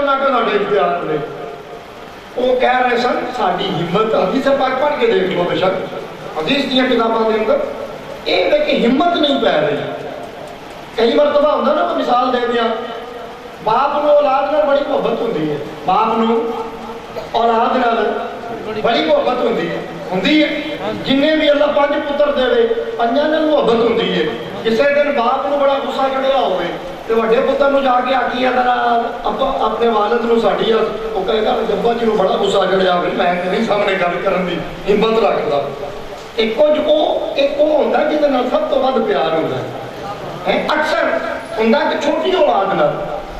نہ کہ ساڈے اختیار نے وہ کہہ رہے سن ساری ہمت حدیث پاک پڑھ کے دیکھ لو بے شک حدیث دیا کتاباں کے اندر یہ ہے کہ ہمت نہیں پہ رہی کئی مرتبہ ہوتا نا میں مثال دے دیا باپ نو اولاد نال بڑی محبت ہوتی ہے باپ نو اولاد نال بڑی محبت ہوتی ہے جن بھی اللہ 5 پتر دے 5 نال محبت ہوتی ہے کسی دن باپ نو بڑا غصہ چڑھیا ہوئے تو وڈے پتر نو جا کے آکی ہے ذرا اپنے والد نو ساڈی وہ کہے گا جبا جی نو بڑا غصہ چڑھیا ہوئے میں نہیں سامنے گل کرن دی ہمت رکھدا ایک ہوتا ہے جہاں سب تو ود پیار ہوتا ہے اکثر ہوتا کہ چھوٹی اولاد نال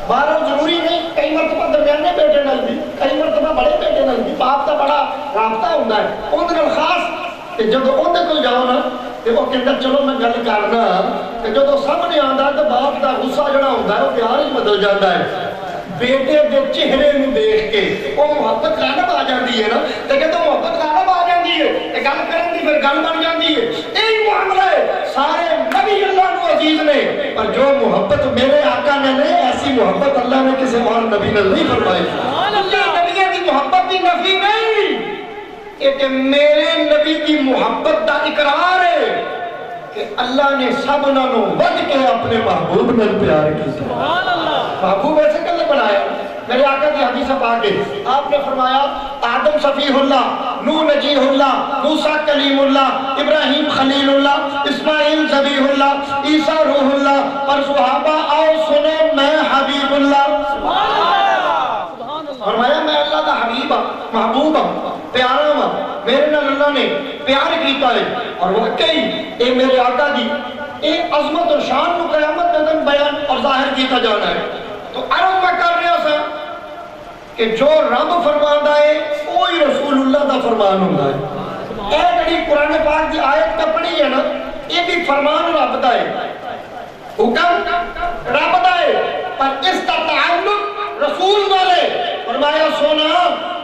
باہر ضروری نہیں کئی مرتبہ درمیانے بیٹے نال بھی کئی مرتبہ بڑے بیٹے نال بھی باپ کا بڑا رابطہ ہوتا ہے اندر خاص کہ جب اندر کو جاؤ نا تو وہ کہتا چلو میں گل کرنا کہ جب سامنے آتا تو باپ کا غصہ جڑا ہوتا ہے وہ پیار ہی بدل جاتا ہے بیٹے کے چہرے میں دیکھ کے وہ محبت غالب آ جاتی ہے نا تو کہ تو محبت غالب آ جاتی ہے گل کرن دی پھر گل بن جاتی ہے یہی معاملہ ہے سارے نبی اللہ کو عزیز نے پر جو محبت میرے آقا نے نہیں ایسی محبت اللہ نے کسی اور نبی نے نہیں فرمائی نبی کی محبت کی نفی نہیں کہ میرے نبی کی محبت کا اقرار ہے کہ اللہ نے سب نانوں ود کے اپنے محبوب نے پیار کی محبوب ایسے کلے بنایا میرے آقا کی حدیث پاک ہے آپ نے فرمایا آدم صفیح اللہ نوح نجیح اللہ موسیٰ کلیم اللہ ابراہیم خلیل اللہ اسماعیل ذبیح اللہ عیسیٰ روح اللہ پر صحابہ آؤ سنو میں حبیب اللہ فرمایا میں اللہ کا حبیب محبوب پیارا ہوں میرے نال اللہ نے پیار کیتا ہے اور واقعی اے میرے آقا دی اے عظمت اور شان کو قیامت دن بیان اور ظاہر کیتا جانا ہے تو عرض میں کر رہا سا کہ جو رب فرماتا ہے وہی رسول اللہ دا فرمان ہوتا ہے اے جڑی قرآن پاک دی آیت کا پڑھی ہے نا یہ بھی فرمان رب دا ہے حکم رب دا ہے پر اس کا تعلق رسول والے فرمایا سونا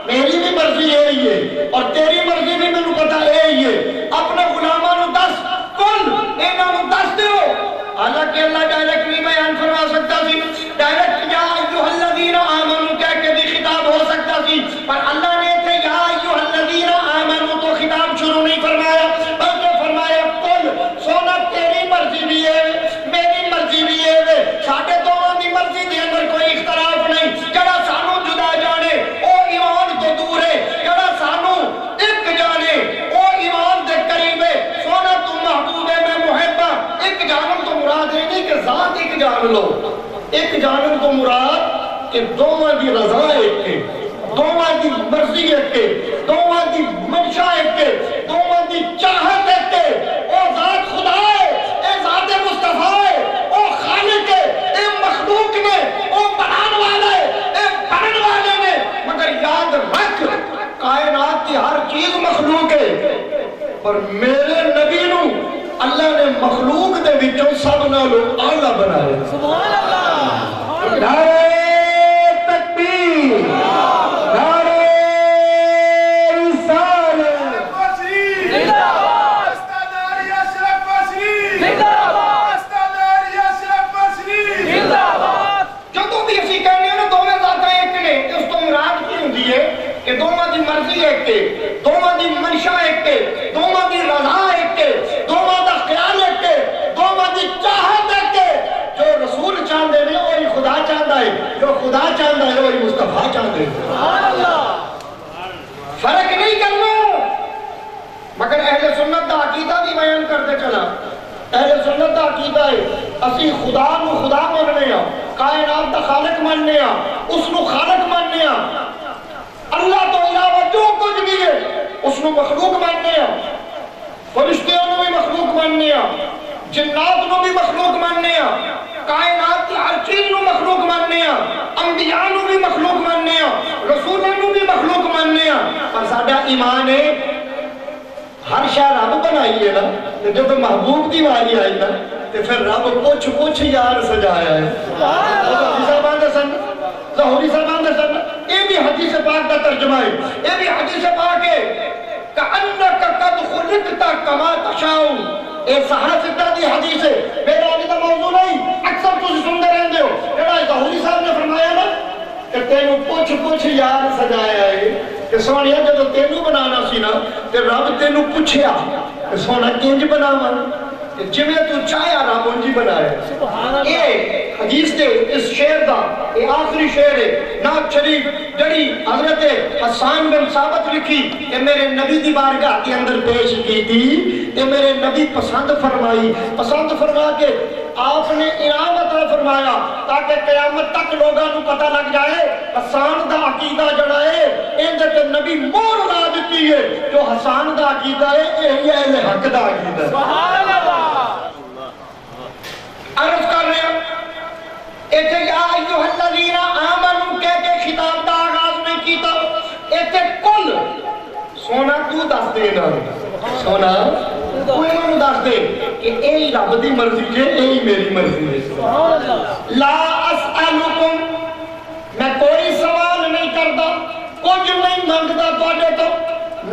میری بھی مرضی یہی ہے اور تیری مرضی بھی میں پتا یہی ہے اپنے غلامانو دس کل انہوں دس دیو حالانکہ اللہ ڈائریکٹ نہیں بیان فرما سکتا سی ڈائریکٹ یا ایوہ الذین آمنوا کہہ کے بھی خطاب ہو سکتا سی پر اللہ نے تھے یا ایوہ الذین آمنوا تو خطاب شروع نہیں فرمایا بلکہ فرمایا کل سونا تیری مرضی بھی ہے میری مرضی بھی ہے ساڑھے دونوں کی مرضی دے اندر کوئی اختلاف نہیں جڑا سانو جدا جانے او ایمان تو دور ہے جڑا سانو ایک جانے او ایمان دے قریب ہے سونا تم محبوب ہے میں محبہ ایک جانب تو مراد ہے نہیں کہ ذات ایک جان لو ایک جانب تو مراد کہ دونوں دی رضا ایک ہے دونوں دی مرضی ایک ہے دونوں دی منشا ایک ہے دونوں دی چاہت ایک ہے او ذات خدا ہے اے ذات مصطفیٰ ہے او خالق ہے اے مخلوق نے او بنان والا ہے اے بنن والے نے مگر یاد رکھ کائنات کی ہر چیز مخلوق ہے پر میرے نبی نو اللہ نے مخلوق دے وچوں سب نالوں اعلیٰ بنایا سبحان اللہ نعرہ تکبیر نعرہ رسالت زندہ باد استاداری اشرف وسیع زندہ باد استاداری اشرف وسیع زندہ باد جدوں بھی اسی کہنے ہیں نا دوویں ذاتاں ایک نے اس تو مراد کی ہوندی ہے کہ دونوں دی مرضی ایک ہے دونوں دی منشا ایک ہے دونوں دی رضا ایک ہے دونوں دا خیال ایک ہے دونوں دی چاہت ایک ہے جو رسول چاہتے ہیں وہی خدا چاہتا ہے جو خدا چاہتا ہے وہی مصطفیٰ چاہتے ہیں سبحان اللہ فرق نہیں کرنا مگر اہل سنت دا عقیدہ بھی بیان کرتے چلا اہل سنت دا عقیدہ ہے اسی خدا نو خدا ماننے ہاں کائنات دا خالق ماننے ہاں اس نو خالق ماننے ہاں اللہ تو علاوہ جو کچھ بھی ہے اس نو مخلوق ماننے ہاں فرشتیوں نو بھی مخلوق ماننے ہاں جنات نو بھی مخلوق ماننے ہاں کائنات کی ہر چیز نو مخلوق ماننے ہاں انبیاء نو بھی مخلوق ماننے ہاں رسولوں نو بھی مخلوق ماننے ہاں پر ساڈا ایمان ہے ہر شے رب بنائی ہے نا تے جب محبوب دی واری آئی نا تے پھر رب پوچھ یار سجایا ہے ظہوری سلمان دے سن یہ بھی حدیث پاک کا ترجمہ ہے یہ بھی حدیث پاک ہے کَأَنَّكَ قَدْ خُلِقْتَ كَمَا تَشَاءُ یہ صحرا سدہ دی حدیث ہے میرا آنے کا موضوع نہیں اکثر تُسی سندے رہن دے ہو جڑا ظہوری صاحب نے فرمایا نا کہ تینوں پوچھ یار سجایا ہے کہ سونیا جدو تینوں بنانا سی نا تے رب تینوں پوچھیا کہ سونا کنج بناوا جویں تو چاہیا رب انجی بنایا یہ حدیث دے اس شعر دا یہ آخری شعر ہے نعت شریف جڑی حضرت حسان بن ثابت لکھی کہ میرے نبی دی بارگاہ کے اندر پیش کی تھی کہ میرے نبی پسند فرما کے آپ نے انعام عطا فرمایا تاکہ قیامت تک لوگاں نو پتہ لگ جائے حسان دا عقیدہ جڑا ہے اندر تے نبی مور لا دیتی ہے جو حسان دا عقیدہ ہے یہی اہل حق دا عقیدہ ہے سبحان اللہ عرض کر رہے ہیں ایتھے یا ایوہ الذین آمنوا کہہ کے خطاب دا آغاز میں کیتا ایتھے کل سونا تو دس دے نا سونا کوئی انہوں دس دے کہ اے رب دی مرضی ہے اے میری مرضی ہے لا اسألکم میں کوئی سوال نہیں کرتا کچھ نہیں مانگتا توڑے تو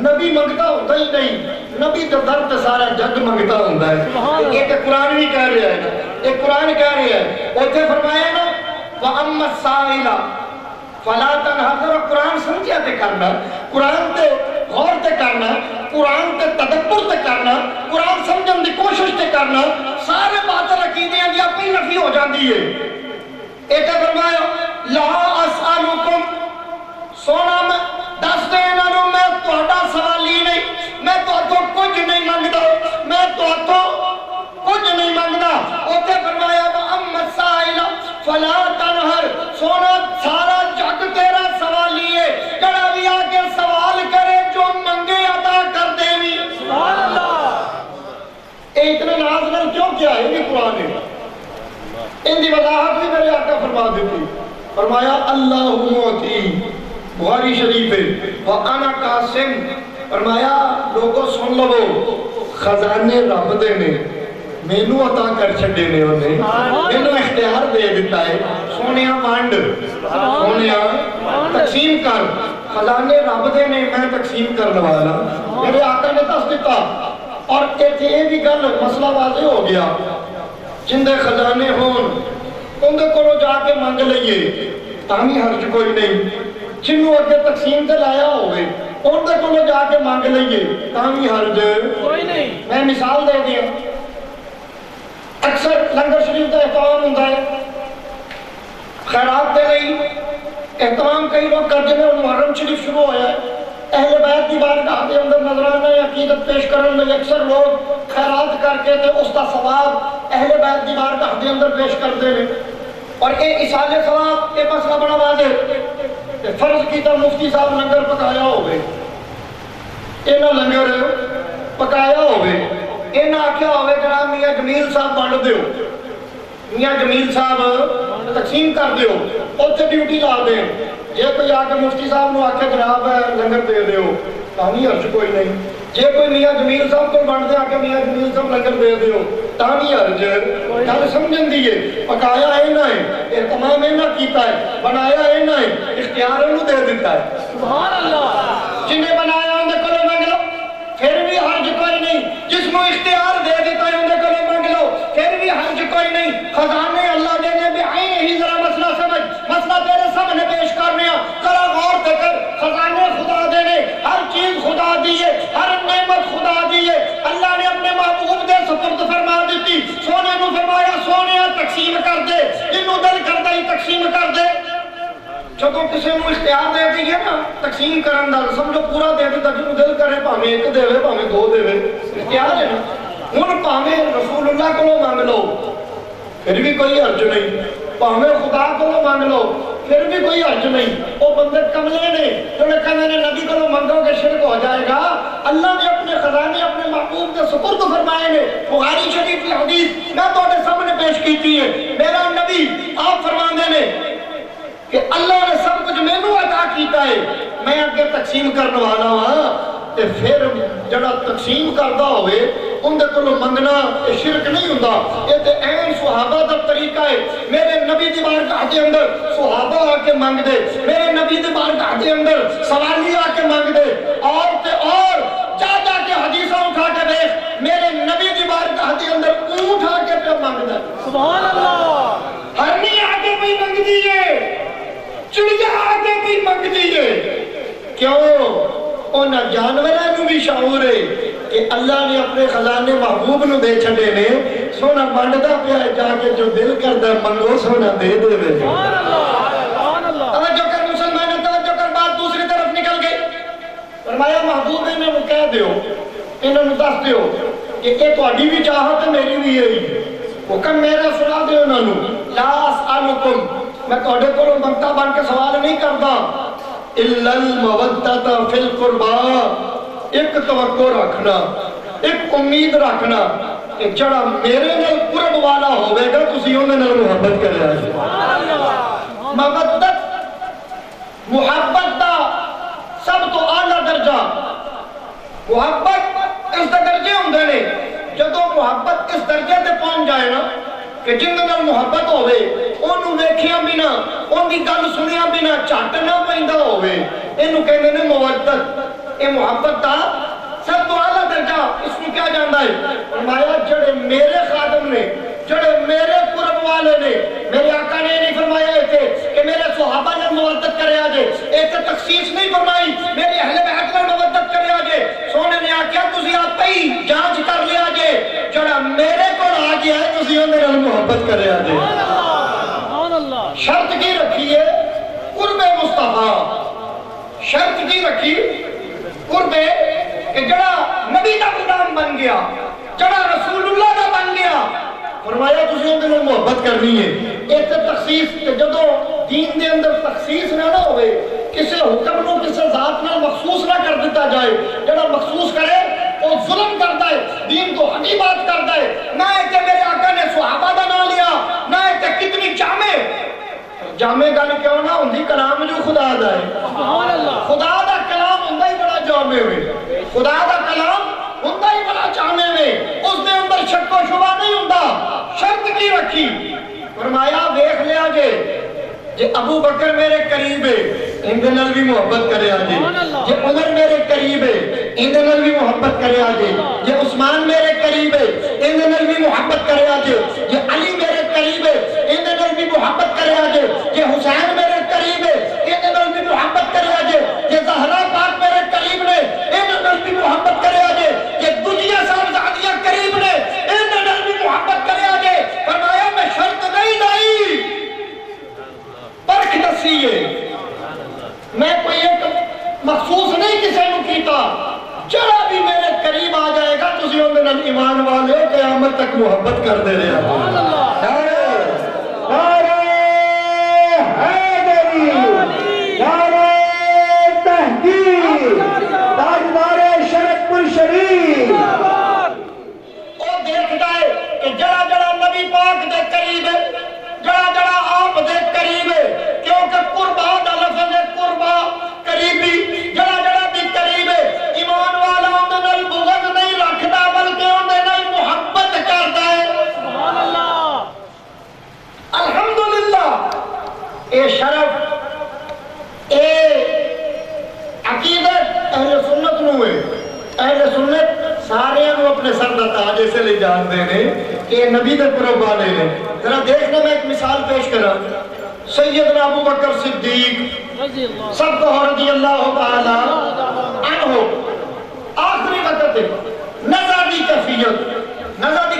نبی منگتا ہوتا ہی نہیں نبی تو درد سارا جگ منگتا ہوتا ہے ایک قرآن بھی کہہ رہا ہے ایک قرآن کہہ رہا ہے اوتھے فرمایا نا وَأَمَّا السَّائِلَ فَلَا تَنْهَرْ قرآن سمجھیا تے کرنا قرآن تے غور تے کرنا قرآن تے تدبر تے کرنا قرآن سمجھن دی کوشش تے کرنا سارے باتیں عقیدے دی اپنی نفی ہو جاندی ہے ایک فرمایا لا اسألکم سونا میں دس دے انہوں میں توڑا سوالی نہیں میں تو کچھ نہیں مانگتا میں تو کچھ نہیں مانگتا اوتے فرمایا وَأَمَّا السَّائِلَ فَلَا تَنْهَرْ سونا سارا جگ تیرا سوالی ہے کڑا بھی آکے سوال کرے جو منگے عطا کر دے بھی سبحان اللہ اے اتنے نازل کیوں کیا ہے یہ قرآن ہے ان دی وضاحت بھی میرے آقا فرما دیتی فرمایا اللہ موتی بخاری شریف ہے وَأَنَا قَاسِمْ فرمایا لوگوں سن لو خزانے رب دے نے مینو عطا کر چھڑے نے انہیں مینو اختیار دے دیتا ہے سونیا وانڈ سونیا تقسیم کر خزانے رب دے نے میں تقسیم کرنے والا میرے آقا نے دس دیتا اور یہ بھی گل مسئلہ واضح ہو گیا جن دے خزانے ہون ان دے کو جا کے مانگ لئیے تامی حرج کوئی نہیں جنہوں اگے تقسیم سے لایا ہوئے ان دے کو جا کے مانگ لئیے تامی حرج کوئی نہیں میں مثال دے دیا اکثر لنگر شریف کا احتمام ہوتا ہے خیرات دے لئی احتمام کئی لوگ کرتے ہیں اور محرم شریف شروع ہویا ہے اہل بیت کی بارگاہ کے اندر نظرانہ عقیدت پیش کرنے میں اکثر لوگ خیرات کر کے اس کا ثواب اہل بیت کی بارگاہ کے اندر پیش کرتے ہیں اور یہ اصال ثواب یہ مسئلہ بڑا واضح فرض کیتا مفتی صاحب لنگر پکایا ہوئے انہاں لنگر پکایا ہوئے انہاں آکھیا ہوئے جناب میاں جمیل صاحب بانڈ دیو میاں جمیل صاحب تقسیم کر دیو اوتھے ڈیوٹی لا دیں جے کوئی آکے مفتی صاحب نو آکھے جناب لنگر دے دیو تاہمی عرض کوئی نہیں جے کوئی میاں جمیل صاحب کو بانڈ دے آکے میاں جمیل صاحب لنگر دے دیو تاہمی عرض گل سمجھن دیئے پکایا اینا ہے اہتمام اینا کیتا ہے بنایا اینا ہے اختیار انہوں دے دیتا ہے سبحان اللہ جنہیں بنایا اندھے کلو مانگ لو پھر بھی حرج کوئی نہیں جس کو اختیار دے دیتا ہے اندھے کلو مانگ لو پھر بھی حرج کوئی نہیں خزانے اللہ دینے بھی آئیں ہی ذرا مسئلہ سمجھ مسئلہ تیرے سامنے پیش کرنے ذرا غور دے کر خزانے خدا دینے ہر چیز خدا دیئے ہر نعمت خدا دیئے اللہ نے اپنے محبوب دے سپرد فرما دیتی سونے نو فرمایا سونے تقسیم کر دے انہوں دل کر دے تقسیم کر دے جب کسی نو اختیار دے دیئے نا تقسیم کرن دا سمجھو پورا دے دے جنہوں دل کرے پاہمیں ایک دے وے پاہمیں دو دے وے اختیار ہے نا ان پاہمیں رسول اللہ کو لو مانگ لو پھر بھی کوئی حرج نہیں پاہمیں خدا کو لو مانگ لو پھر بھی کوئی حرج نہیں وہ بندے کملے نے جو نے کہا میں نے نبی کو لو مانگو کہ شرک ہو جائے گا اللہ نے اپنے خزانے اپنے محبوب کے سپرد فرمائے نے بخاری شریف کی حدیث میں تو نے سامنے پیش کی ہے میرا نبی آپ فرمانے نے کہ اللہ نے سب کچھ میں نو عطا کیتا ہے میں آگے تقسیم کرنے والا ہوں تے پھر جڑا تقسیم کردا ہوئے ان دے کولوں منگنا یہ شرک نہیں ہوندا یہ تے عین صحابہ دا طریقہ ہے میرے نبی دی بارگاہ دے اندر صحابہ آ کے مانگ دے میرے نبی دی بارگاہ دے اندر سوالی آ کے مانگ دے اور تے اور جا جا کے حدیثاں اٹھا کے دیکھ میرے نبی دی بارگاہ دے اندر اونٹ آ کے پہ مانگ دے سبحان اللہ ہرنی آ کے بھی مانگ دیئے چڑیا منگتی ہے کیوں ان جانوراں نو بھی شعور ہے کہ اللہ نے اپنے خزانے محبوب نو دے چھڑے نے سونا بانڈدا پیا جا کے جو دل کردا منگو سونا دے دے وے توجہ کر مسلمان توجہ کر بات دوسری طرف نکل گئی فرمایا محبوب انہاں نو کہہ دیو انہاں نو دس دیو کہ یہ تہاڈی بھی چاہت میری بھی ہے حکم میرا سنا دیو انہاں نو لا اسالکم میں تہاڈے کولوں منگتا بن کے سوال نہیں کردا الا المودۃ فی القربا ایک توقع رکھنا ایک امید رکھنا کہ جڑا میرے نال قرب والا ہوے گا تسی اون دے نال محبت کریا جی مودت محبت دا سب تو اعلی درجہ محبت اس دے درجے ہوندے نے جدوں محبت اس درجے تے پہنچ جائے نا کہ جن دے نال محبت ہوے اونوں ویکھیاں بنا اون دی گل سنیاں بنا جھٹ نہ پیندا ہوے اینوں کہندے نے مودت اے محبت دا سب تو اعلی درجہ اس کو کیا جاندا ہے فرمایا جڑے میرے خادم نے جڑے میرے قرب والے نے میرے آقا نے نہیں فرمایا ایتھے کہ میرے صحابہ نے مودت کریا جے ایتھے تخصیص نہیں فرمائی میرے اہل بیت نے مودت کریا جے سونے نے آکھیا تسی آپ ہی جانچ کر لیا جے جڑا میرے کول آ گیا ہے تسی اون دے نال محبت کریا جے سبحان اللہ شرط کی رکھی ہے قرب مصطفیٰ شرط کی رکھی قرب کہ جڑا نبی دا غلام بن گیا جڑا رسول اللہ دا بن گیا فرمایا تسی اون دے نال محبت کرنی ہے ایک تخصیص کہ جدوں دین دے اندر تخصیص نہ ہوئے کسے حکم نو کسے ذات نال مخصوص نہ کر دیتا جائے جڑا مخصوص کرے وہ ظلم کرتا ہے دین کو حقی بات کرتا ہے نہ ہے کہ میرے آقا نے صحابہ دا نام لیا نہ ہے کہ کتنی جامع گل کیوں نہ ہوندی کلام جو خدا دا ہے خدا دا کلام ہوندا ہی بڑا جامع ہے خدا دا کلام ہوندا ہی بڑا جامع ہے اس دے اندر شک و شبہ نہیں ہوندا شرط کی رکھی فرمایا دیکھ لیا جے ابو بکر میرے قریب ہے ان دے نال بھی محبت کرے آجے جے عمر میرے قریب ہے ان دے نال بھی محبت کرے آجے جے عثمان میرے قریب ہے ان دے نال بھی محبت کرے آجے جے علی میرے قریب ہے ان دے نال بھی محبت کرے آجے جے حسین میرے قریب ہے ان دے نال بھی محبت کرے آجے جے زہرا پاک میرے قریب نے ان دے نال بھی محبت کرے آجے جے دنیا صاحبزادیاں قریب نے ان دے نال بھی محبت کرے آجے فرمایا میں شرط نہیں لائی پرکھ دسی ہے میں کوئی ایک مخصوص نہیں کسی نو کیتا جڑا بھی میرے قریب آ جائے گا تسی اون دے نال ایمان والے قیامت تک محبت کر دے رہے ہیں نعرہ حیدری نعرہ تحقیق تاجدار شرف پور شریف او دیکھتا ہے کہ جڑا جڑا نبی پاک دے قریب ہے جڑا جڑا آپ دے قریب ہے کیونکہ قربا دا لفظ ہے قربا قریبی جڑا جڑا بھی قریب ہے ایمان والا ان دے نال بغض نہیں رکھدا بلکہ ان دے نال محبت کردا ہے سبحان اللہ الحمدللہ اے شرف اے عقیدت اہل سنت نو ہے اہل سنت سارے انہوں اپنے سر دا تاج ایسے لے جان دینے کہ نبی دے قرب والے نے ذرا دیکھنا میں ایک مثال پیش کرا سیدنا ابو بکر صدیق سب کو رضی اللہ تعالی عنہ آخری وقت ہے نظر دی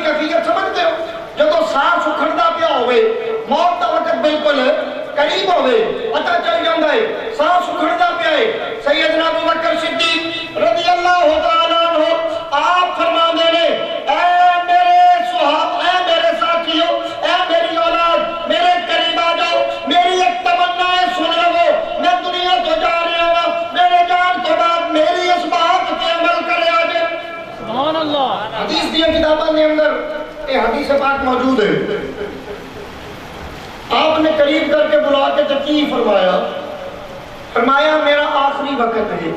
کیفیت سمجھتے ہو جب سانس اکھڑدا پیا ہوئے موت دا وقت بالکل قریب ہوئے پتہ چل جاندا ہے سانس اکھڑدا پیا ہے سیدنا ابو بکر صدیق رضی اللہ تعالی عنہ آپ فرماندے نے اے میرے صحابہ اے میرے ساتھیوں اے میری اولاد میرے قریب آ جاؤ میری ایک تمنا ہے سن لو میں دنیا تو جا رہا ہوں میرے جان کے بعد میری اس بات پہ عمل کرے آجے سبحان اللہ حدیث دیا کتابوں کے اندر یہ حدیث پاک موجود ہے آپ نے قریب کر کے بلا کے تکی فرمایا میرا آخری وقت ہے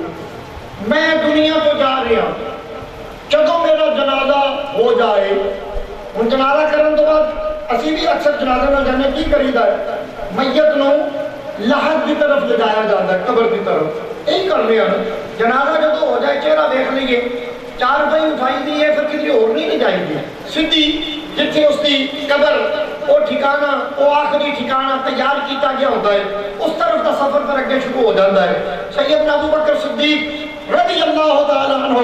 میں دنیا تو جا رہا ہوں جدو میرا جنازہ ہو جائے ان جنازہ کرنے تو بعد اسی بھی اکثر جنازہ نہ جانے کی کریدا ہے میت نو لحد کی طرف لے جایا جاتا ہے قبر کی طرف یہی کرنے ہیں جنازہ جدو ہو جائے چہرہ دیکھ لیے چار بھائی اٹھائی دی ہے پھر کسی اور نہیں لے جائیں گے سیدھی جتھے اس کی قبر وہ ٹھکانہ وہ آخری ٹھکانہ تیار کیتا گیا ہوتا ہے، اس طرف کا سفر پر اگے شروع ہو جاتا ہے۔ سیدنا ابو بکر صدیق رضی اللہ تعالیٰ عنہ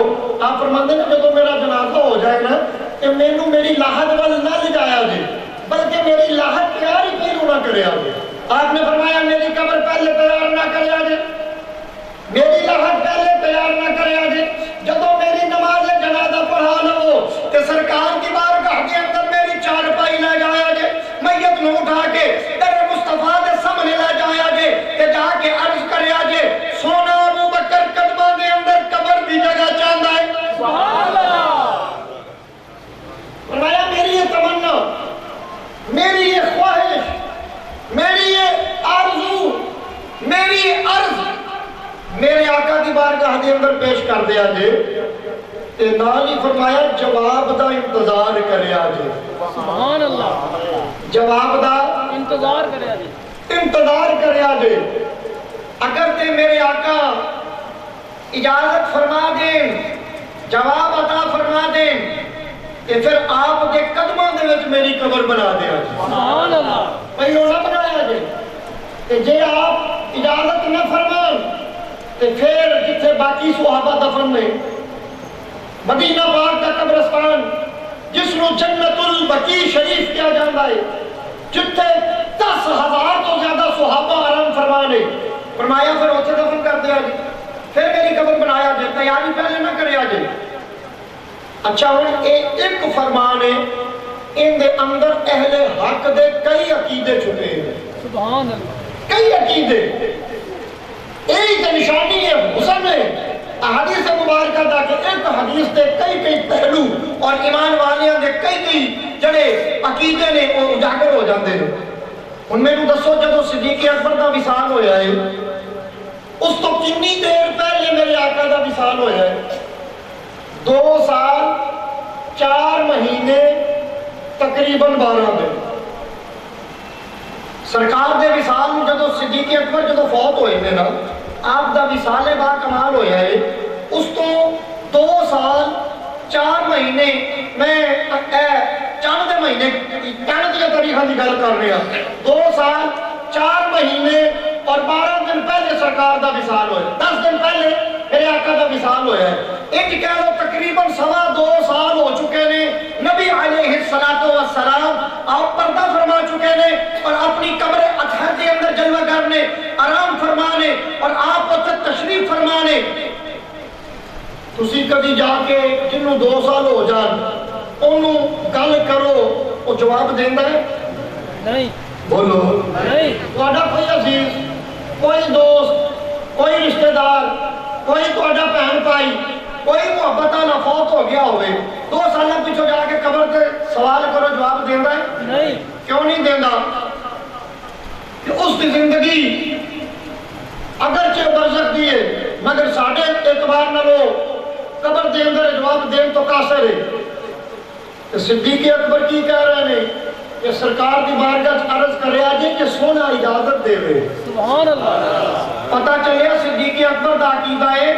آپ فرماتے ہیں جب میرا جنازہ ہو جائے نا کہ مینوں میری لاحت وال نہ لجایا جائے بلکہ میری لاحت تیار ہی پہلو نہ کرے آجے۔ آپ نے فرمایا میری قبر پہلے تیار نہ کرے آجے، میری لاحت پہلے تیار نہ کرے آجے، جدو میری نماز جنازہ پڑھا لو کہ سرکار کی بارگاہ کے اندر میری چارپائی لے جایا جے، میت نو اٹھا کے در مصطفیٰ دے سامنے لے جایا جے کہ جا کے عرض کرے آجے سونا ابو بکر قدمہ دے اندر قبر دی جگہ چاندہ ہے۔ سبحان اللہ۔ فرمایا میری یہ تمنا، میری یہ خواہش، میری یہ آرزو، میری یہ عرض میرے آقا کی بارگاہ دے اندر پیش کر دیا جے تے نال ہی فرمایا جواب دا انتظار کرے آجے۔ سبحان اللہ۔ جواب دا انتظار کرے آجے، انتظار کرے آجے۔ اگر تے میرے آقا اجازت فرما دیں، جواب عطا فرما دیں کہ پھر آپ کے قدموں دے وچ میری قبر بنا دے آجے۔ سبحان اللہ۔ پہلو نہ بنایا جے کہ جے آپ اجازت نہ فرمان تے پھر جتھے باقی صحابہ دفن نے مدینہ پاک کا قبرستان جس نو جنت البقیع شریف کیا جاندہ ہے، جتھے 10,000 تو زیادہ صحابہ آرام فرمانے، فرمایا پھر اوچے دفن کر دیا جی، پھر میری قبر بنایا جائے، تیاری پہلے نہ کرے آجے۔ اچھا ہوں ایک فرمان ہے ان دے اندر اہل حق دے کئی عقیدے چھپے ہیں، سبحان اللہ، کئی عقیدے، ایک نشانی ہے حسن ہے احادیث مبارکہ دا کہ ایک حدیث دے کئی پہلو اور ایمان والیاں دے کئی جڑے عقیدے نے وہ اجاگر ہو جاندے ہیں۔ ان میں دسو جدو صدیق اکبر دا وصال ہویا ہے اس تو کتنی دیر پہلے میرے آقا دا وصال ہویا ہے؟ 2 سال 4 مہینے تقریباً 12 دن۔ سرکار دے وصال میں جدو صدیق اکبر جدو فوت ہوئے ہیں نا آپ دا وصال با کمال ہویا ہے اس تو 2 سال 4 مہینے میں چاند مہینے چاند کے طریقہ کی گل کر رہے ہیں 2 سال 4 مہینے اور 12 دن پہلے سرکار دا وصال ہوئے، 10 دن پہلے میرے آقا دا وصال ہویا ہے۔ ایک کہہ لو تقریباً 2.25 سال ہو چکے نے نبی علیہ السلام آپ پردہ فرما چکے نے اور اپنی قبر اطہر کے اندر جلوہ کرنے آرام فرمانے اور آپ کو تشریف فرمانے۔ تسی کبھی جا کے جنہوں 2 سال ہو جان انہوں گل کرو وہ جواب دیندہ ہے؟ نہیں بولو نہیں۔ توڑا کوئی عزیز، کوئی دوست، کوئی رشتہ دار، کوئی توڑا پہن پائی، کوئی محبت نہ فوت ہو گیا ہوئے 2 سالہ پیچھو جا کے قبر کے سوال کرو جواب دیندہ ہے؟ نہیں۔ کیوں نہیں دیندہ؟ کہ اس کی زندگی اگرچہ برزخ دیئے مگر ساڑھے اعتبار نہ لو قبر دے اندر جواب دین تو قاصر ہے۔ کہ صدیق اکبر کی کہہ رہے ہیں کہ سرکار دی بارگاہ عرض کرے آجے کہ سونا اجازت دے رہے۔ سبحان اللہ۔ پتہ چلے صدیق اکبر دا عقیدہ ہے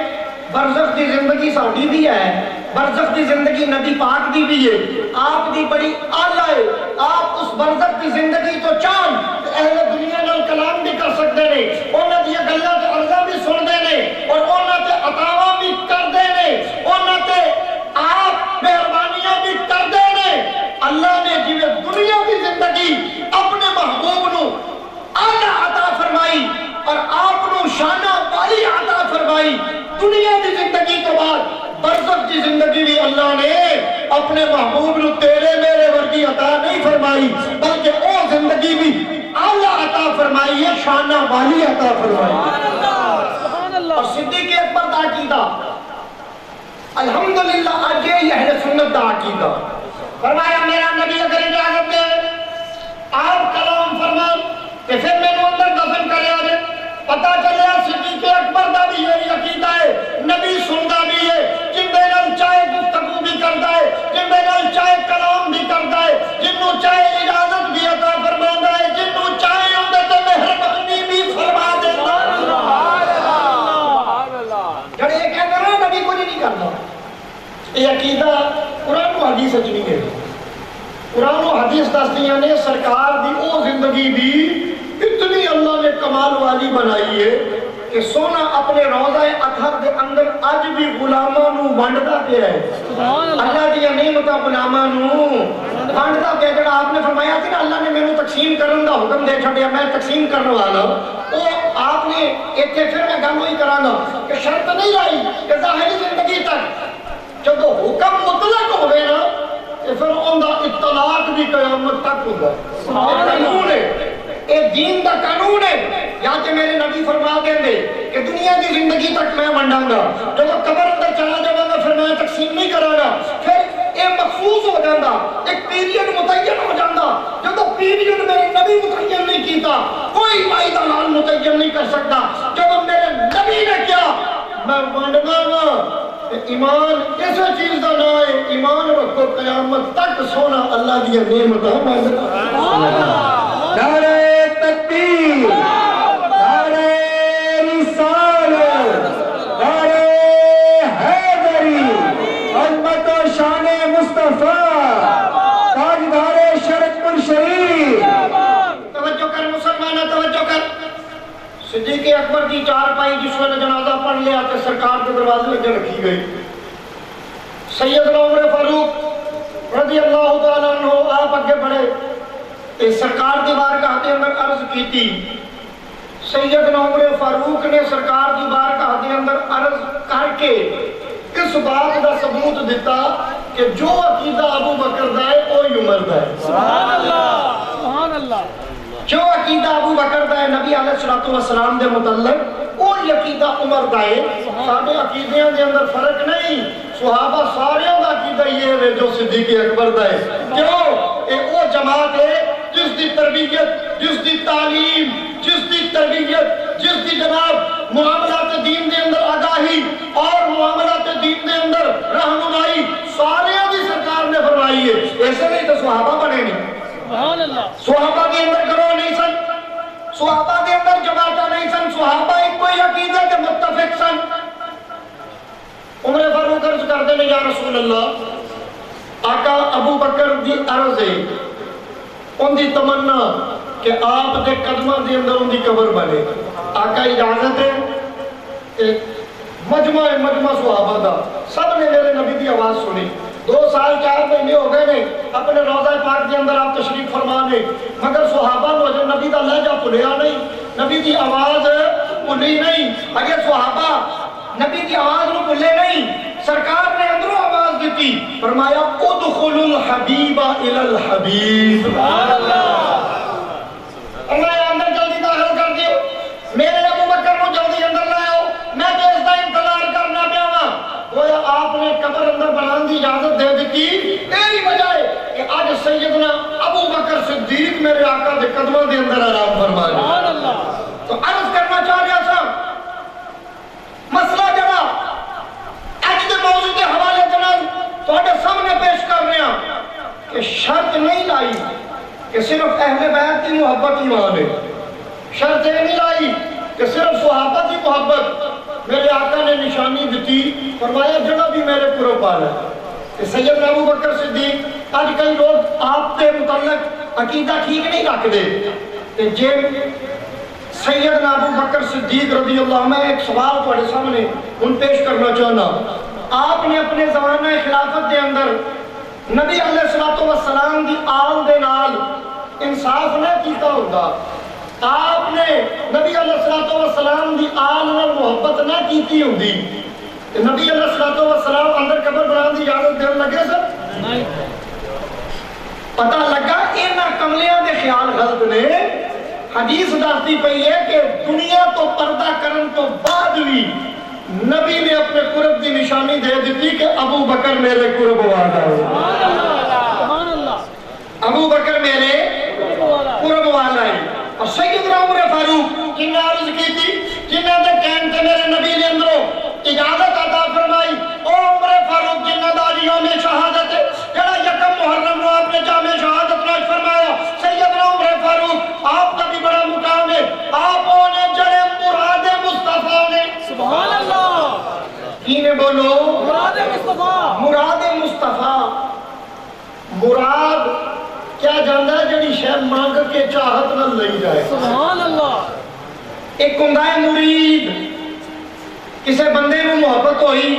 برزخ دی زندگی ساڑھی بھی ہے، برزخ دی زندگی نبی پاک دی بھی ہے، آپ دی بڑی آلہ ہے، آپ اس برزخ دی زندگی تو چاند اہل دنیا نال کلام بھی کر سکتے ہیں، انہاں دی گلاں تے عرضاں بھی سن دے نے اور انہاں تے عطاواں بھی کر دے نے، انہاں تے آپ مہربانیاں بھی کر دے نے۔ اللہ نے جویں دنیا کی زندگی اپنے محبوب نو آلہ عطا فرمائی اور آپ نو شانہ والی عطا فرمائی، دنیا کی زندگی تو بعد برزخ کی زندگی بھی اللہ نے اپنے محبوب نو تیرے میرے ورگی عطا نہیں فرمائی بلکہ او زندگی بھی اعلیٰ عطا فرمائی ہے، شانہ والی عطا فرمائی ہے۔ اور صدیق اکبر دا عقیدہ الحمدللہ آج یہ اہل سنت دا عقیدہ فرمایا میرا نبی اگر اجازت دے آپ کلام فرمان کہ پھر میں نے اندر دفن کرے آجے۔ پتہ چلے صدیق اکبر دا بھی یہی عقیدہ ہے، نبی سندا بھی ہے، جن دے نال چاہے گفتگو بھی کرتا ہے، جن دے نال چاہے کلام بھی کرتا ہے، جنہوں چاہے اجازت بھی عطا فرماندا ہے، جنہوں چاہے ان دے تے مہربانی بھی فرما دیتا ہے۔ جڑے یہ کہتے ہیں نبی کچھ نہیں کرتا، یہ عقیدہ قرآن و حدیث اچ نہیں ہے۔ قرآن و حدیث دستیاں نے سرکار دی او زندگی بھی اتنی اللہ نے کمال والی بنائی ہے کہ سونا اپنے روضہ اطہر دے اندر اج بھی غلاماں نو ونڈدا پیا ہے. اللہ دی نعمتاں غلاماں نو ونڈدا پیا. جڑا آپ نے فرمایا تھی نا اللہ نے مینوں تقسیم کرن دا حکم دے چھڈیا, میں تقسیم کرن والا او آپ نے ایتھے پھر میں گل ہوئی کراں گا کہ شرط نہیں لائی کہ ظاہری زندگی تک جب حکم مطلق ہوئے نا کہ پھر اوندا اطلاق بھی قیامت تک ہوگا. یہ قانون ہے, یہ دین دا قانون ہے. یا کہ میرے نبی فرما دیں گے کہ دنیا کی زندگی تک میں ونڈاں گا, جب قبر اندر چلا جاواں گا پھر میں تقسیم نہیں کراں گا. پھر یہ مخصوص ہو جاندا, ایک پیریڈ متعین ہو جاندا. جب پیریڈ میرے نبی متعین نہیں کیتا, کوئی مائی دلال متعین نہیں کر سکتا. جب میرے نبی نے کیا میں ونڈنا گا. ایمان کیسے چیز دا نہ ہے, ایمان رکھو قیامت تک سونا اللہ دی نعمتاں مانگدا. نعرہ تکبیر, نعرہ رسالت, نعرہ حیدری, عظمت و شان مصطفیٰ, تاجدار شرف الشریف. توجہ کر مسلمانہ, توجہ کر. صدیق اکبر کی چارپائی جس نے جنازہ پڑھ لیا کہ سرکار کے دروازے لگے رکھی گئی. سیدنا عمر فاروق رضی اللہ تعالیٰ عنہ آپ اگے بڑھے, اس سرکار کی بارگاہ کے اندر عرض کی تھی. سیدنا عمر فاروق نے سرکار کی بارگاہ کے اندر عرض کر کے اس بات کا ثبوت دیتا کہ جو عقیدہ ابو بکر دا ہے وہی عمر دا ہے. سبحان اللہ, سبحان اللہ. جو عقیدہ ابو بکر دا ہے نبی علیہ السلام دے متعلق وہی عقیدہ عمر دا ہے. سارے عقیدیاں دے اندر فرق نہیں. صحابہ سارے دا عقیدہ یہ ہے جو صدیق اکبر دا ہے. کیوں؟ ایک وہ جماعت ہے جس دی تربیت, جس دی تعلیم, جس دی تربیت, جس دی جناب معاملات دین دے اندر آگاہی اور معاملات دین دے اندر رہنمائی سارے دی سرکار نے فرمائی ہے. ایسے نہیں تو صحابہ بنے نہیں. سبحان اللہ. صحابہ کے اندر گروہ نہیں سن, صحابہ کے اندر جماعتیں نہیں سن, صحابہ ایک کوئی عقیدے کے متفق سن. عمر فاروق عرض کرتے ہیں یا رسول اللہ, آقا ابو بکر دی عرض ہے, ان دی تمنا کہ آپ دے قدمہ دے اندر ان دی قبر بنے. آقا اجازت ہے کہ مجمع صحابہ دا سب نے میرے نبی دی آواز سنی. 2 سال 4 مہینے ہو گئے نے اپنے روضہ پاک کے اندر آپ تشریف فرمانے, مگر صحابہ کو جو نبی دا لہجہ بھولیا نہیں, نبی دی آواز بھولی نہیں. اگر صحابہ نبی دی آواز کو بھولے نہیں, سرکار نے اندروں آواز دیتی, فرمایا ادخلوا الحبیب الی الحبیب. سبحان اللہ. اللہ اندر جلدی داخل کر دیو, میرے ابو بکر کو جلدی اندر لے آؤ, میں تو اس کا انتظار کرنا پیا ہوں. گویا آپ نے قبر اندر بنانے کی اجازت دے دیتی. تیری وجہ ہے کہ آج سیدنا ابو بکر صدیق میرے آقا دے قدموں دے اندر آرام فرما لے. سبحان اللہ. تو عرض کرنا چاہ رہا تھا, مسئلہ جڑا اج دے موضوع کے حوالے جناب تھوڑے سامنے پیش کر رہے ہیں کہ شرط نہیں لائی کہ صرف اہل بیت کی محبت ایمان ہے. شرط یہ نہیں لائی کہ صرف صحابہ کی محبت. میرے آقا نے نشانی دیتی, فرمایا جڑا بھی میرے قرب والا ہے. کہ سیدنا ابو بکر صدیق, آج کئی لوگ آپ کے متعلق عقیدہ ٹھیک نہیں رکھ دے کہ جے سیدنا ابو بکر صدیق رضی اللہ عنہ, میں ایک سوال تھوڑے سامنے ان پیش کرنا چاہنا. آپ نے اپنے زمانہ خلافت دے اندر نبی علیہ السلام دی آل دے نال انصاف نہ کیتا ہوگا. آپ نے نبی علیہ السلام دی آل نال محبت نہ کیتی ہوگی. نبی علیہ السلام اندر قبر بنانے دی اجازت دین لگے سر نہیں. پتہ لگا انہاں کملیاں دے خیال غلط نے. حدیث دستی پئی ہے کہ دنیا تو پردہ کرن تو بعد بھی نبی نے اپنے قرب دی نشانی دے دیتی کہ ابو بکر میرے قرب والا ہے. سبحان اللہ. ابو بکر میرے قرب والا ہے. اور سیدنا عمر فاروق جنہیں عرض کی تھی, جنہیں دے کہن تے میرے نبی نے اندروں اجازت عطا فرمائی, او عمر فاروق جنہیں دا یوم شہادت ہے, جڑا یکم محرم رو آپ نے جامع شہادت نوش فرمایا. سیدنا عمر فاروق آپ کا بھی بڑا مقام ہے, آپ نے جڑے مراد مصطفیٰ نے. سبحان اللہ. کینے بولو مراد مصطفیٰ. مراد مصطفیٰ. مراد کیا جاندا ہے جڑی شے مانگ کے چاہت نہ لئی جائے سبحان اللہ ایک ہوندا ہے مرید کسے بندے نو محبت ہوئی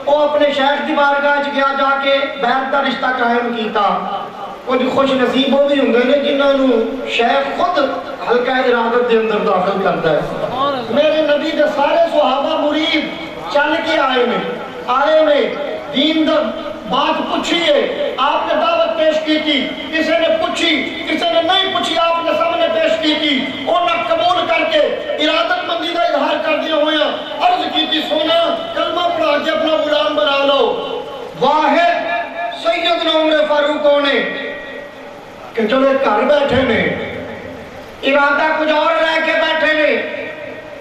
وہ اپنے شیخ دی بارگاہ وچ گیا جا کے بیعت دا رشتہ قائم کیتا کچھ خوش نصیب وہ بھی ہوندے نے جنہاں نو شیخ خود حلقہ ارادت دے اندر داخل کرتا ہے سبحان اللہ میرے نبی دے سارے صحابہ مرید چل کے آئے میں دین دا بات پوچھی ہے آپ نے دعوت پیش کی تھی کسی نے پوچھی کسی نے نہیں پوچھی آپ نے سامنے پیش کی تھی انہوں نے قبول کر کے ارادت مندی کا اظہار کر دیا ہویا عرض کی تھی سونا کلمہ پڑھا کے اپنا غلام بنا لو واحد سیدنا عمر فاروق ہونے کہ چلو گھر بیٹھے نے ارادہ کچھ اور رہ کے بیٹھے نے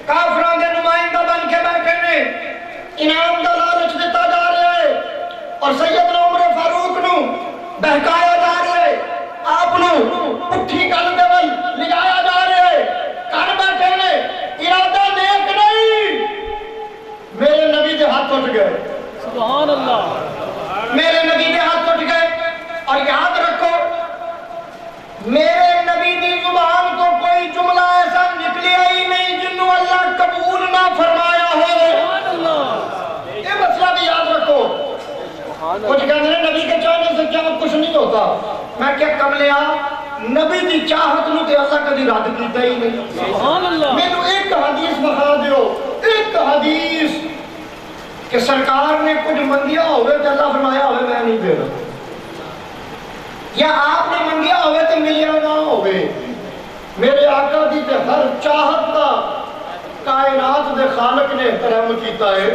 کافران دے نمائندہ بن کے بیٹھے نے انعام دا لالچ دیتا جا رہا ہے اور سیدنا عمر فاروق نو بہکایا جا رہا ہے آپ نو پٹھی گل دے ول لے جایا جا رہا ہے گھر بیٹھے نے ارادہ نیک نہیں میرے نبی دے ہاتھ اٹھ گئے سبحان اللہ میرے نبی دے ہاتھ اٹھ گئے اور یاد رکھو میرے نبی دی زبان کو کوئی جملہ ایسا نکلیا ہی نہیں جنہوں اللہ قبول نہ فرمایا ہو سبحان اللہ یہ مسئلہ بھی یاد رکھو کچھ کہتے ہیں نبی کے چاہنے سے کیا کچھ نہیں ہوتا میں کیا کم لیا نبی دی چاہت نو تے اللہ کدی رد کیتا ہی نہیں سبحان اللہ میں نے ایک حدیث بخا دیو ایک حدیث کہ سرکار نے کچھ منگیا ہوئے تے اللہ فرمایا ہوئے میں نہیں دے رہا یا آپ نے منگیا ہوئے تے ملیا نہ ہوئے میرے آقا دی تے ہر چاہت کا کائنات دے خالق نے احترام کیتا ہے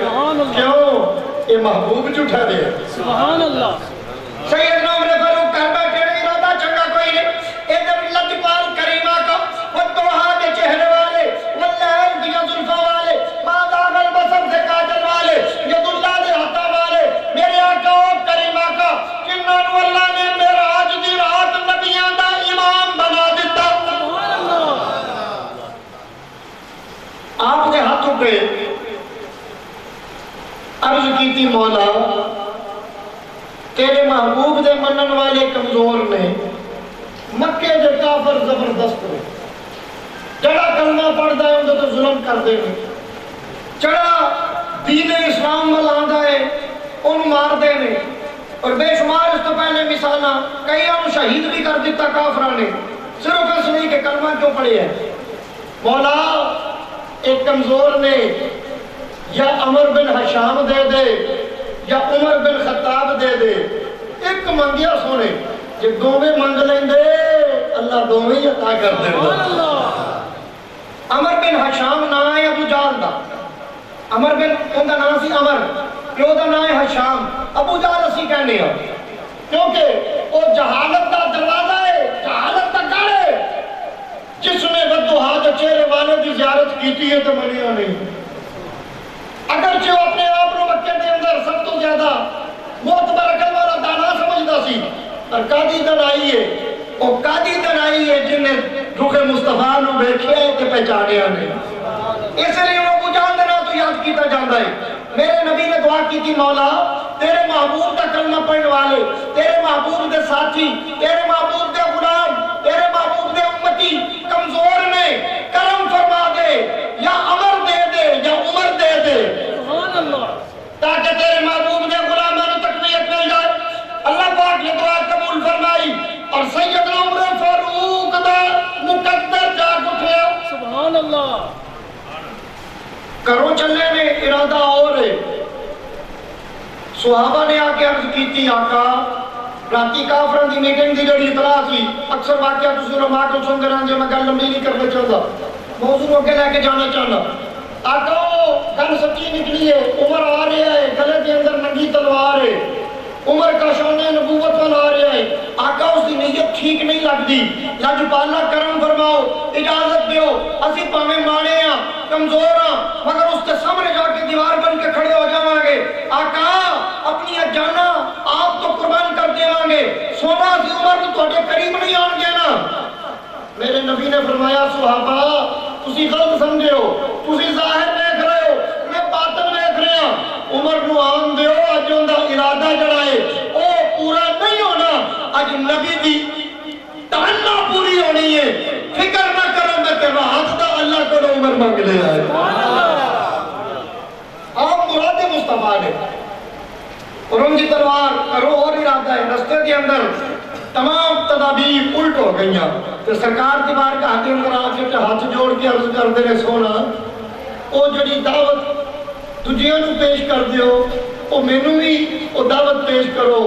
کیوں یہ محبوب جھوٹا دے سبحان اللہ سیدنا عمر فاروق کر بیٹھے نے ارادہ چنگا کوئی نہیں ادھر لجپال کریمہ کا وہ توہا کے چہرے والے واللہل دیا ظلفہ والے ماداغ البصر سے کاجل والے ید اللہ دے ہاتھا والے میرے آقا کریمہ کا جنہاں نو اللہ نے میرا آج دی رات نبیان دا امام بنا دیتا سبحان اللہ آپ نے ہاتھوں پہ عرض کی تھی مولا تیرے محبوب دے منن والے کمزور نے مکے دے کافر زبردست نے جڑا کلمہ پڑھتا ہے اندھے تو ظلم کر دے نے جڑا دین اسلام ملاندا ہے ان مار دے نے اور بے شمار اس تو پہلے مثالہ کئی ان شہید بھی کر دیتا کافرہ نے صرف اس نہیں کہ کلمہ کیوں پڑھی ہے مولا ایک کمزور نے یا عمر بن حشام دے دے یا عمر بن خطاب دے دے ایک منگیا سونے جب دوویں منگ لیں دے اللہ دوویں عطا کر دے سبحان اللہ عمر بن حشام نہ ہے ابو جہل دا عمر بن ان دا نام سی عمر پیو دا نام ہے حشام ابو جہل اسی کہنے ہیں کیونکہ وہ جہالت دا دروازہ ہے جہالت دا گھر ہے جس نے بدوہا جو چہرے والے دی زیارت کیتی ہے تو منیا نہیں اگرچہ وہ اپنے آپ کو مکے دے اندر سب تو زیادہ معتبر عقل والا دانا سمجھدا سی اور قاضی دنائی ہے وہ قاضی دنائی ہے جنہیں روح مصطفیٰ نو بیٹھے ہیں کہ پہچانیا نہیں اس لیے وہ ابو جہل دینا تو یاد کیتا جاندہ ہے میرے نبی نے دعا کی تھی مولا تیرے محبوب کا کلمہ پڑھنے والے تیرے محبوب دے ساتھی تیرے محبوب دے غلام تیرے محبوب دے امتی کمزور نے کرم فرما دے یا عمر دے دے یا عمر دے دے سبحان اللہ تاکہ تیرے محبوب دے غلامانو تقویت مل جائے اللہ پاک نے دعا قبول فرمائی اور سیدنا عمر فاروق دا مقدر جاگ اٹھیا سبحان اللہ کرو چلنے میں ارادہ اور ہے صحابہ نے آکے عرض کی تھی آقا راتی کافران دی میٹنگ دی جڑی اطلاع تھی اکثر واقعہ تو سورہ ماں کو سن کر آنجے میں گل لمبی نہیں کرنے چاہتا موضوع کے لے کے جانا چاہتا آقا گل سچی نکلی ہے عمر آ رہا ہے گلے کے اندر ننگی تلوار ہے عمر کا شان نبوت والا آ رہا ہے آقا اس کی نیت ٹھیک نہیں لگ دی لجپالا کرم فرماؤ اجازت دیو اسی پاویں مانے ہیں کمزور ہیں مگر اس کے سامنے جا کے دیوار بن کے کھڑے ہو جاؤں گے آقا اپنی جانا آپ تو قربان کر دیواں گے سونا سی عمر تو تھوڑے قریب نہیں آن گے نا میرے نبی نے فرمایا صحابہ تسی غلط سمجھے ہو تسی ظاہر دیکھ رہے ہو میں باطن دیکھ رہے ہیں عمر نو آن دیو اج اوندا ارادہ جڑا ہے او پورا نہیں ہونا اج نبی دی منگ لیا ہے آپ مراد مصطفیٰ نے اور ان کی تلوار کرو اور ارادہ ہے رستے کے اندر تمام تدابیر الٹ ہو گئی ہیں تو سرکار کی بارگاہ کے اندر آ کے ہاتھ جوڑ کے عرض کر دے سونا وہ جڑی دعوت تجھیاں نو پیش کر دیو وہ مینوں بھی وہ دعوت پیش کرو